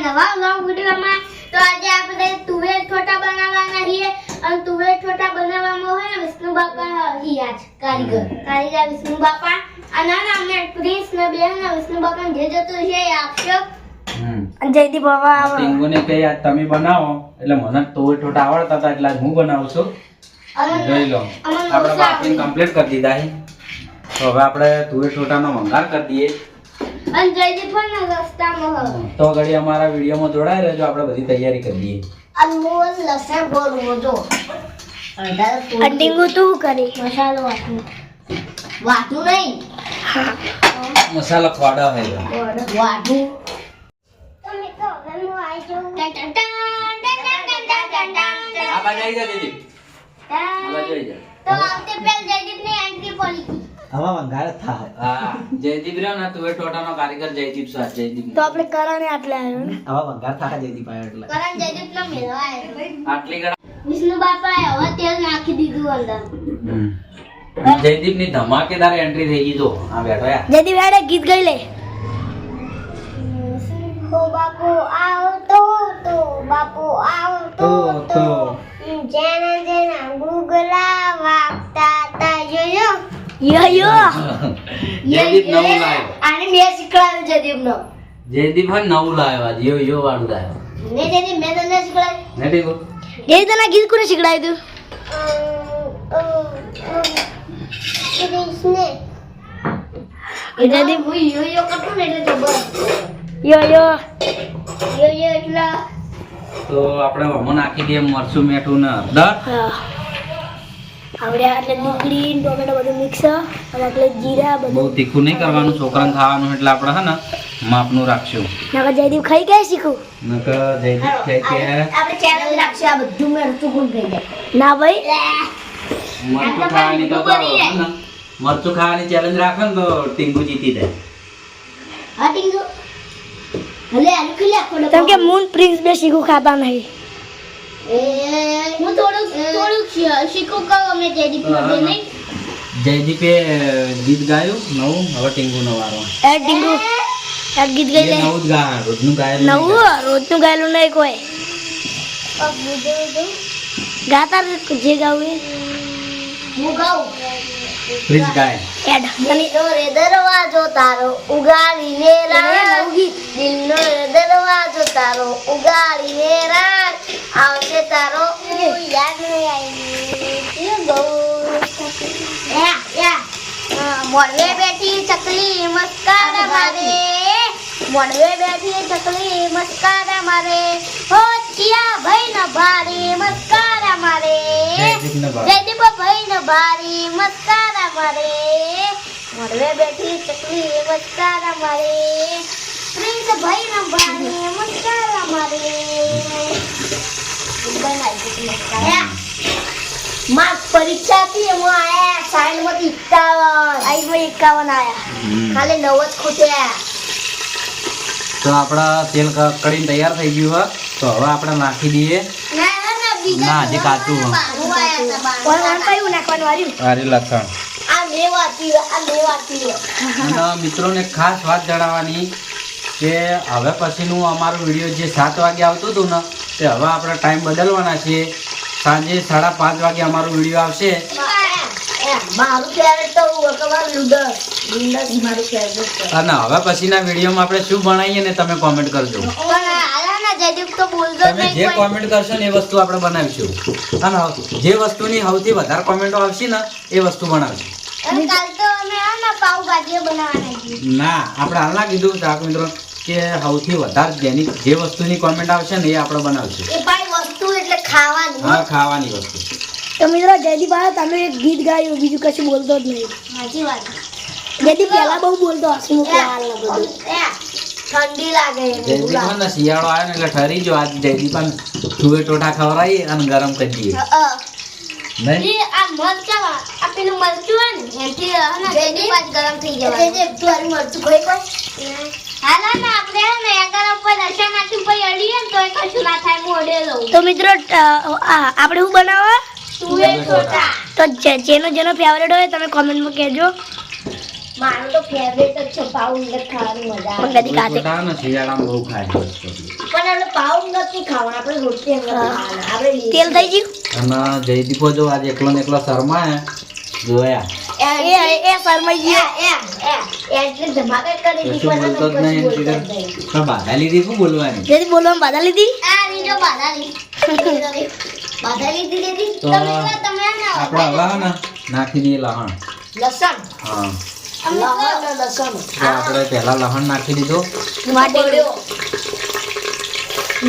નવા વ્લોગ વિડિયોમાં. તો આજે આપણે તુવેર છોટા બનાવવાના છીએ અને તુવેર છોટા બનાવવામાં હોય ને વિષ્ણુ બાપા હિયા કારીગર વિષ્ણુ બાપા અને અમને પ્રિન્સ ને બેન ને વિષ્ણુ બાપા જે જતું છે એ આપશો. જયદીપ બાબા ટીંગુને કહે આ તમે બનાવો એટલે મને તુવેર છોટા આવડતા હતા એટલે આજ હું બનાવું છું. જોઈ લો આપણે બાફીને કમ્પ્લીટ કરી દીધા છે. તો હવે આપણે તુવેર છોટાનો વઘાર કરી દઈએ. અને જયદીપ પણ રસ્તામાં તો ઘડી અમારા વિડીયોમાં જોડાઈ રહેજો, આપણે બધી તૈયારી કરી દઈએ. અનમોલ લસણ ગોળવો જો અડીંગુ તું કરી મસાલો વાટું નહીં મસાલા ખવાડા હે વાટું. તો મિત્રો હવે હું આવી જાઉં. ટન ટન ટન આ બાજુ આવી જા દીદી, આ બાજુ આવી જા. તો આવતે પેલ જયદીપની એન્ટ્રી પડી ગઈ. આવા વંગાર થાય. હા જયદીપ રહ્યો ને તુવેર છોટાનો કારીગર જયદીપ સાથ જયદીપ. તો આપણે કરણે આટલે આવ્યો ને આવા વંગાર થાય જયદીપ આયો એટલે. કરણ જયદીપનો મેળવા આવ્યો. આટલી ગળા વિષ્ણુ બાપાએ હવે તેલ નાખી દીધું અંદર. જયદીપની ધમાકેદાર એન્ટ્રી થઈ ગઈ. જો આ બેઠો યાર જયદીપ આડે ગીત ગાઈ લે. ઓ બાપુ આવતો તો બાપુ આવતો તો જેના જેના ગુગલા વાગતા તા યો જયદીપ નવું લાવ્યો. આને મેં શીખવાડ્યું જયદીપનો. જયદીપ હોય નવું લાવ્યો આજે યો વાળું લાવ્યો ને જયદીપ મેં તને શીખવાડ્યું. ને ટીંગુ એ તને ગીત કોને શીખવાડ્યું તું? જયદીપ યો કરતો ને એટલે જબર યો એટલે તો આપણે વમો નાખી દઈએ મરચું મીઠું ને હળદર. આવડે એટલે ડુંગળી ટોમેટો બધું મિક્સ અને એટલે જીરા બધું. બહુ તીખું નહીં કરવાનું, છોકરાને ખાવાનું એટલે આપણે હે ને માપનું રાખશું. નકર જયદીપ ખાઈ કે શીખું નકર જયદીપ કહે કે આપણે ચેલેન્જ રાખશું આ બધું મરચું ગુણ થઈ જાય. ના ભાઈ મરચું ખાવાની તો હે ને, મરચું ખાવાની ચેલેન્જ રાખે ને તો ટીંગુ જીતી જાય. હા ટીંગુ ભલે આલુ ખીલા ખોડો કેમ કે મૂન પ્રિન્સ બે શીખું ખાતા નહીં. હું થોડુંક શીખું કહું અમે જયદીપ ને નહીં. જયદીપે ગીત ગાયું નવું, હવે ટીંગુ નો વારો. એ ટીંગુ એક ગીત ગાઈ લે. એ નવું જ ગાય, રોજનું ગાયેલું નહીં નવું રોજનું ગાયેલું નહીં કોઈ. ગાતા જે ગાવું એ હું ગાઉં. Please guys. એડ દિલનો રે દરવાજો તારો ઉગાડીને રાખ, દિલનો રે દરવાજો તારો ઉગાડીને રાખ, આવશે તારો યાદ નહીં આવી ગૌ. મોડવે બેઠી ચકલી મસ્કારા મારે, મોડવે બેઠી ચકલી મસ્કારા મારે, હો ચિયા ભાઈ ન ભારી મસ્કારા મારે, જયદીપ ભાઈ ન ભારી મસ્કારા મારે, મોડવે બેઠી ચકલી મસ્કારા મારે, પ્રિન્સ ભાઈ ન ભારી મસ્કારા મારે. માર્ક પરીક્ષા થી એમાં આયા સાઈડ માંથી 51 આયા, ખાલી 9 જ ખૂટ્યા. તો આપણા તેલ કડીને તૈયાર થઈ ગયું હોય તો હવે આપણે નાખી દઈએ. ના હજી કાચું આરી લસણ. અને મિત્રોને ખાસ વાત જણાવવાની કે હવે પછીનું અમારું વિડીયો જે 7 વાગે આવતું હતું ને તે હવે આપણે ટાઈમ બદલવાના છીએ. સાંજે 5:30 વાગે અમારું વિડીયો આવશે. મારું ફેવરેટ તો લુડર મારું ફેવરેટ. અને હવે પછીના વિડીયોમાં આપણે શું બનાવીએ ને તમે કોમેન્ટ કરજો. તમે જે કોમેન્ટ કરશો ને એ વસ્તુ આપણે બનાવીશું. અને જે વસ્તુની સૌથી વધારે કોમેન્ટો આવશે ને એ વસ્તુ બનાવીશું. ના આપણે હાલ ના કીધું ચાક મિત્રો કે સૌથી વધારે જેની જે વસ્તુની કોમેન્ટ આવશે ને એ આપણે બનાવીશું. હા ખાવાની વસ્તુ. તો મિત્રો જયદીપ આ તમે એક ગીત ગાયું, બીજું કશું બોલતો જ નહીં. સાચી વાત. જયદીપ પહેલા બહુ બોલતો હસમુખ લાલ ને બધું. ઠંડી લાગે. જયદીપ ને શિયાળો આવ્યો ને એટલે ઠરી જો આજ જયદીપ તુવેર ટોઠા ખવડાવી અને ગરમ કરી દઈએ. નહીં આ મરચા આ પેલું મરચું હોય ને એથી જયદીપ આજ ગરમ થઈ જવાનું. જયદીપ તું આ મરચું ખાઈ કોઈ હાલા ના આપણે ને અગર ઉપર રસા નાખી પછી અડીએ ને તો કશું ના થાય. મોડે લઉં તો મિત્રો આપણે શું બનાવવા તુવેર છોટા. તો જેનો ફેવરેટ હોય તમે કોમેન્ટમાં કહેજો. મારો તો ફેવરેટ જ છે પાઉ અંદર ખાવાની મજા આવે. શિયાળામાં બહુ ખાય. પણ આપણે પાઉં નથી ખાવાના, આપણે રોટલી એમ નથી ખાવાના. આપણે તેલ થઈ ગયું અને જયદીપો જો આજે એકલો ને એકલો શર્મા જોયા એ ફરમાઈ ગયો એટલે ધમાકા કરી દી કશું બોલતો જ નહીં એમ કીધું. પણ બાધા લીધી શું બોલવાની જેથી બોલવામાં બાધા લીધી આ રીજો બાધા લીધી બાધા લીધી દીદી તો તમે ના આપણે હવે હે ને નાખી દઈએ લહણ. લસણ હા લસણ તો આપણે પહેલા લહણ નાખી દીધો.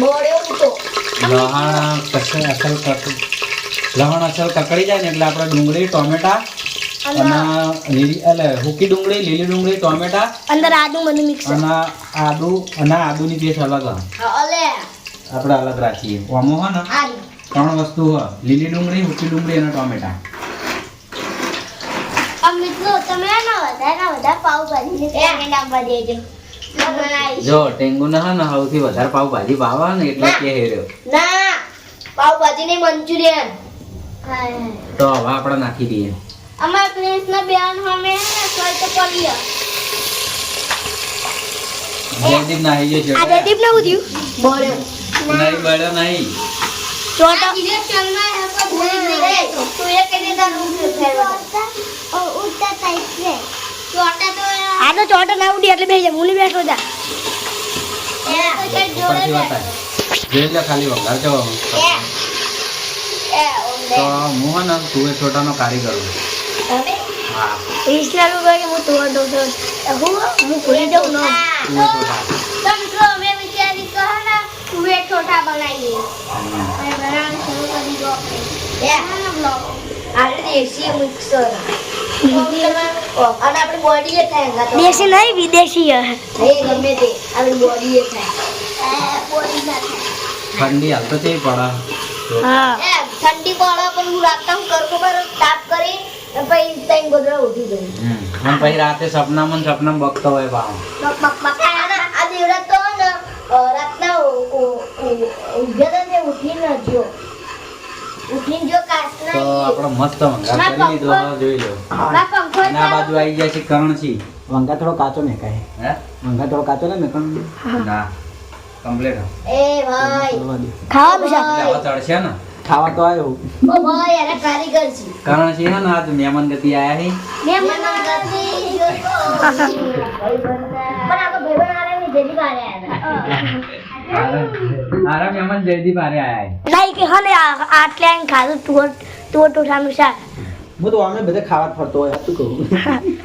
બોળ્યો તો લહણ અસલ કકડી જાય ને એટલે આપણે ડુંગળી ટોમેટા અને હુકી ડુંગળી લીલી ડુંગળી ટોમેટા અંદર આદુ બધું મિક્સ અને આદુની પેસ્ટ અલગ હ. અલે આપણે અલગ રાખીએ. આમાં હે ને આ 3 વસ્તુ હ: લીલી ડુંગળી, હુકી ડુંગળી અને ટોમેટા. મિત્રો તમે વધારે પાવભાજી ને પેમેન્ટ આપવા દેજો. જો ટેંગુને હે ને સૌથી વધારે પાવભાજી ભાવે ને એટલે કે હેર્યો. ના પાવભાજી ને મંચુરિયન તો હવે આપણે નાખી દઈએ. અમાર પ્રિન્સ ના બેન હમે ને સોય તો પડીએ. જયદીપ નાહી ગયો છે. આ જયદીપ ને ઉધ્યું બોલ્યો નહીં બળ્યો નહીં. ચોટો વિડિયો ચલના હે તો ભૂલી ગઈ તું એ કેને દા રૂમ ફેરવા ઓ ઉડતા ટાઈપ છે ચોટા તો આ તો ચોટો ના ઉડી એટલે બેહી જા મુલી બેઠો જા એ તો છે જોડે ઉપરથી બતાય. જોઈ લે ખાલી વઘાર જવાનું. એ તો હું હે ને તું એ છોટાનો કારીગર છું. તમે હા ઈશ્વર ભાઈ હું તો દો દો હું ભૂલી જાઉં નો તું એ છોટા. તો મિત્રો અમે વિચારી કહો ને તું એ છોટા બનાવીએ અને બનાવવાનું શરૂ કરી દો આપણે ના બ્લોગ આ દેશી મિક્સર અને આપણી બોડી એ થાય દેશી નહીં વિદેશી હે ગમે તે આપણી બોડી એ થાય બોડી ના થાય ઠંડી હાલ તો કેવી પડે. હા ઠંડી પડે પણ હું રાતના હું કરું ખબર તાપ કરી અને પછી તઈ ગોદરા ઉઠી ગઈ અને પછી રાતે સપનામાં બકતો હોય ભાવ. આ દેવરાત તો ને રાતના ઉઠ્યા ને ઉઠીને જો કાસના તો આપણે મસ્ત વંગાર કરી લીધો. જોઈ લો. પંખો અને આ બાજુ આવી જાય છે કરણસી. વંગા થોડો કાચો મેકાય. હે વંગા થોડો કાચો ને મેકણ ના કમ્પ્લીટ. એ ભાઈ ખાવાનું છે હવે ચડશે ને ખાવા તો આવ્યો. ઓ ભાઈ અરે કારીગર છે કરણસી હે ને આજ મહેમાન ગતિ આયા છે. મેં મન ગતી પણ આ તો ભાઈ આરે ની જેલી કારે આરા મહેમાન જયદીપ આરે આયા છે. નહીં કે હને આટલે આઈને ખાધું તું ટોઠાનું શાક હું તો આમને બધે ખાવા જ ફરતો હોય શું કહું.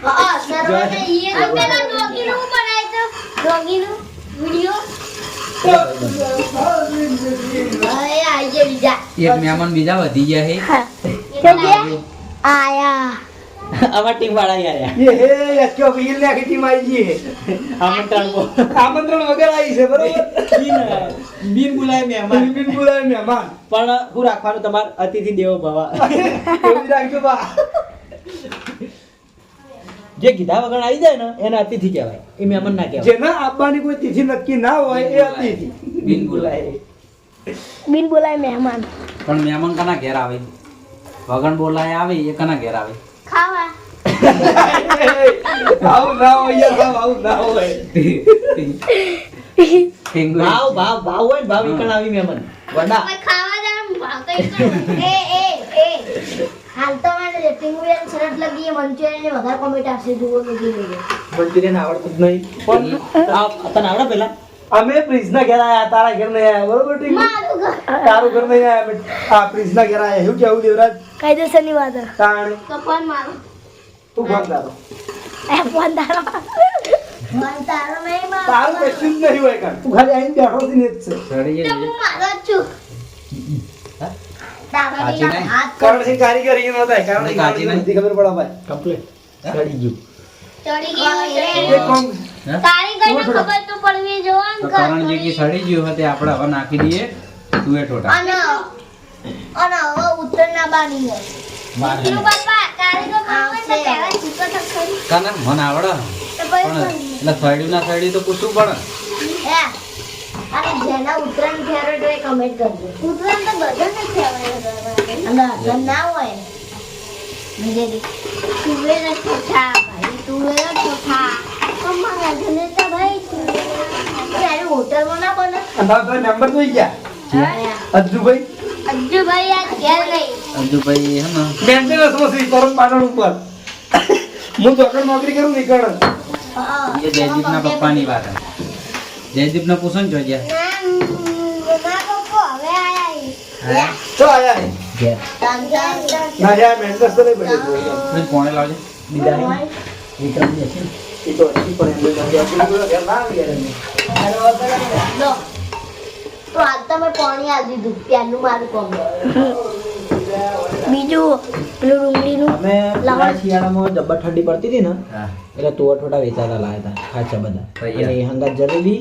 હા સરોને ઈ પેલા ડોગીનું હું બનાવ્યું તો ડોગીનું વિડિયો ભાઈ આઈ જે બીજા એક મહેમાન બીજા વધી ગયા છે. આયા અમાર ટીમ વાળા આયા. ये हे अच्छो वीर ने की टीम आई जी આમંત્રણ आमंत्रण वगैरह आई છે બરોબર બિન બોલાય મહેમાન. બિન બોલાય મહેમાન પણ હું રાખવાનું તમાર અતિથિ દેવો ભવ. એવું રાખજો બા જે કીધા વગર આવી જાય ને એને અતિથિ કહેવાય, એ મહેમાન ના કહેવાય. જેના આપવાની કોઈ તિથિ નક્કી ના હોય એ અતિથિ બિન બોલાય. બિન બોલાય મહેમાન પણ મહેમાન કના ઘેર આવે? વગણ બોલાય આવે એ કના ઘેર આવે? ખાવા આવું ના હોય યાર આવું ના હોય ટેંગુ. ભાવ ભાવ ભાવ હોય ને ભાવ ઈકણ આવી મહેમાન વડા. કોઈ ખાવા જવાનું ભાવ તો એ હાલ તો મને પિંગુરિયન સરસ લગી મંચુરિયન ને વધારે કોમેન્ટ આવશે જુઓ લગી લેજો મંચુરિયન આવડતું જ નહીં. પણ તને આવડે પેલા? અમે પ્રિન્સના ઘેર આયા તારા ઘેર નહીં આયા બરોબર ટીમ મારું ઘર તારું ઘર નહીં આયા આ પ્રિન્સના ઘેર આયા એવું કેવું દેવરાજ કાયદેસરની વાત તાણ તો ફોન મારો તું ફોન તારો એ ફોન તારો ફોન તારો નહીં મારો તારું કશું જ નહીં હોય કાં તું ખાલી આઈને બેઠો છે ને જ છે સડી તો જાય. હું મારો જ છું કાચી નહીં? હાથ કારણ કે કારીગરી ન થાય કારણ કે કાચી કાચી નહીં? નથી ખબર પડે ભાઈ કમ્પ્લીટ સડી ગયું. ચડી ગયો એક કામ હે? કારીગરને ખબર તો પડવી જોવે તો ને કરણજી કી સડી ગયું હતું આપણે હવે નાખી દઈએ તુએ ઠોટા. અને હવે ઉત્તરના બાની હોય નું બાપા કારીગર આવે તો પહેલા ચીકો તો ખરી કાના મન આવડે તો પણ પછી એટલે સડ્યું ના સડ્યું તો પૂછવું પડે. હે અને જેના ઉત્તરાયણ ફેવરેટ હોય કમેન્ટ કરજો ઉત્તરાયણ તો બધાને ફેવરેટ હોય અને ના હોય મેજેરી તુવેર ચોખા ભાઈ તુવેર ચોખા અમારા ઘરે તો ભાઈ ત્યારે હોટલમાં ના બને અંધારા મેમ્બર જોઈ ગયા અજ્જુભાઈ અજ્જુભાઈ આ ઘેર નહીં. અંજુભાઈ હે ને મેન્ટેનન્સમાં છે પરમ પાટણ ઉપર હું ચોકડ નોકરી કરું નહીં કણ હા. એ જયદીપના પપ્પાની વાત હે. જયદીપને પૂછો ને જોજે. ના, મારા પપ્પા હવે આયા છે. હા. ચો આયા હે. ઘેર ના યાર મેન્ટેનન્સ તો નહીં પડ્યું તું પોણે લાવજે. બીજા વિક્રમજી હશે ને? એ તો હજી પણ એમ નથી આપણું ઘર ના આવી યાર એમને. લો. તો આજ તો મેં પાણી આપી દીધું ત્યારનું મારું કામ. બીજું પેલું ડુંગળીનું અમે પેલા શિયાળામાં જબ્બર ઠંડી પડતી હતી ને હા. એટલે તુવર ઠોટા વેચાતા લાયા હતા ખાચા બધા તૈયાર. અને એ હંગાત જલેબી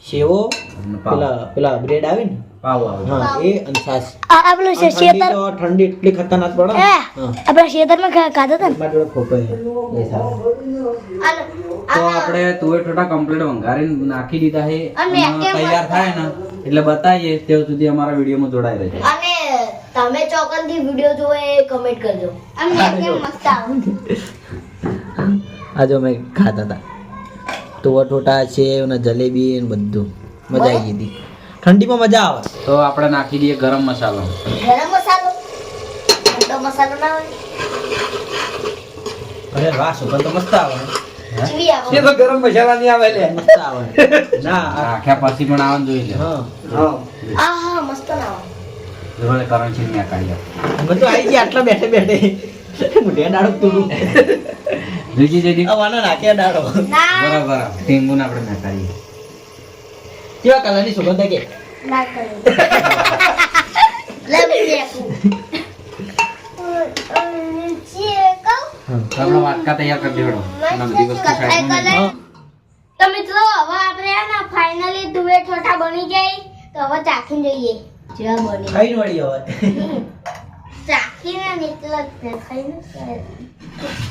સેવો અને પાવ. પેલા બ્રેડ આવે ને પાવ આવે. હા એ અને છાશ આ પેલું અને ઠંડી તો ઠંડી એટલી ખતરનાક પડે ને. હા આપણા ખેતરમાં ખાધા હતા એમાં જોડે ખોપે એ સારું. તો આપણે તુવેર ઠોટા કમ્પ્લીટ વંગારીને નાખી દીધા છે અને અને કેમ તૈયાર થાય ને એટલે બતાવીએ ત્યાં સુધી અમારા વિડીયોમાં જોડાઈ રહેજો. અને તમે ચોકનથી વિડિયો જોવો એ કમેન્ટ કરજો. અને કેમ મસ્ત આવે. આજે અમે ખાતા હતા તુવર ઠોટા સેવ ને જલેબી ને બધું મજા આવી ગઈ હતી ઠંડીમાં મજા આવે. તો આપણે નાખી દઈએ ગરમ મસાલો. ગરમ મસાલો ઠંડો મસાલો ના હોય. અરે વાહ સુગંધ તો મસ્ત આવે ચીવી આવે. એ તો ગરમ મસાલા નહીં આવે લે મસ્ત આવે ના રાખ્યા પછી પણ આવવાનું જોઈ લે. હા હા આહા મસ્ત ના આવે. જોડે કરણસિંહ મેં કાઢ્યા. અમે તો આવી ગયા આટલા બેઠે બેઠે મોઢે દાડો તું જોઈજી જયદીપ. આવાનો નાખ્યા દાડો ના બરાબર ટીંગુને આપણે મેં કાઢીએ. કેવા કલરની સુગંધ કે ના કરો. લે મેં લેકું. આપણે વાટકા તૈયાર કરી દેવડો અને બધી વસ્તુ સાઈડમાં મૂકી. તો મિત્રો હવે આપણે આ ના ફાઇનલી તુવેર ઠોઠા બની જાય તો હવે ચાખીને જોઈએ જેવા બને. ખાઈને વળી હવે ચાખીને નીકળે જ ને ખાઈને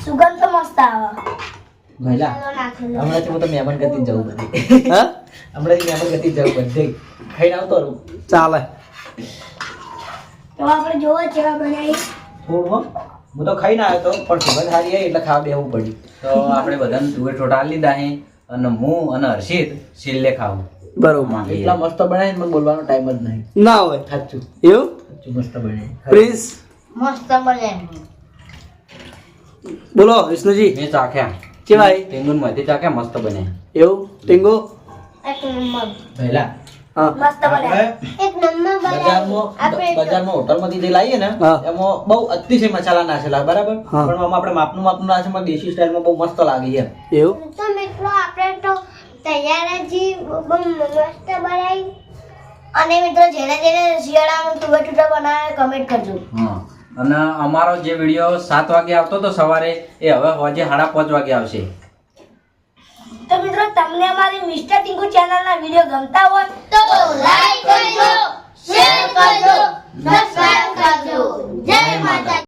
સુગંધ તો મસ્ત આવે. મહિલા ચાલો નાખેલો. હમણાંથી હું તો મહેમાન ગતિ જવું બધી હા હમણાંથી મહેમાન ગતિ જવું બધે ખાઈને આવતો રહું ચાલે તો આપણે જોવા જેવા બનાવી. થોડું હું તો ખાઈને આવ્યો તો પણ સુગંધ સારી આવી એટલે ખાવા બેહવું પડ્યું તો આપણે બધાને તુવેર ઠોઠા આલી દીધા છે અને હું અને હર્ષિત છેલ્લે ખાવું બરોબર માંગીએ. એટલા મસ્ત બનાવીને મને બોલવાનો ટાઈમ જ નહીં ના હોય સાચું એવું સાચું મસ્ત બનાવી પ્રિન્સ મસ્ત બને. બોલો વિષ્ણુજી મેં ચાખ્યા. કેવાય ટીંગુન માંથી ચાખ્યા મસ્ત બને. એવું ટીંગો એક નંબર પહેલા હા મસ્ત બને. એક નંબર બજારમાં બજારમાં હોટલમાંથી જે લાવીએ ને હા. એમાં બહુ અતિશય મસાલા નાખેલા બરાબર હા. પણ આમાં આપણે માપનું નાખે દેશી સ્ટાઈલમાં બહુ મસ્ત લાગે છે એવું તો મિત્રો આપણે તો તૈયાર જ બહુ મસ્ત બનાવી. અને મિત્રો જેને જેને શિયાળામાં તુવેર ઠોઠા બનાવે કમેન્ટ કરજો. હા અને અમારો જે વિડીયો 7 વાગે આવતો હતો સવારે એ હવે સાંજે 5:30 વાગે આવશે. તો મિત્રો તમને અમારી મિસ્ટર ટિંકુ ચેનલના વિડીયો ગમતા હોય તો લાઈક કરજો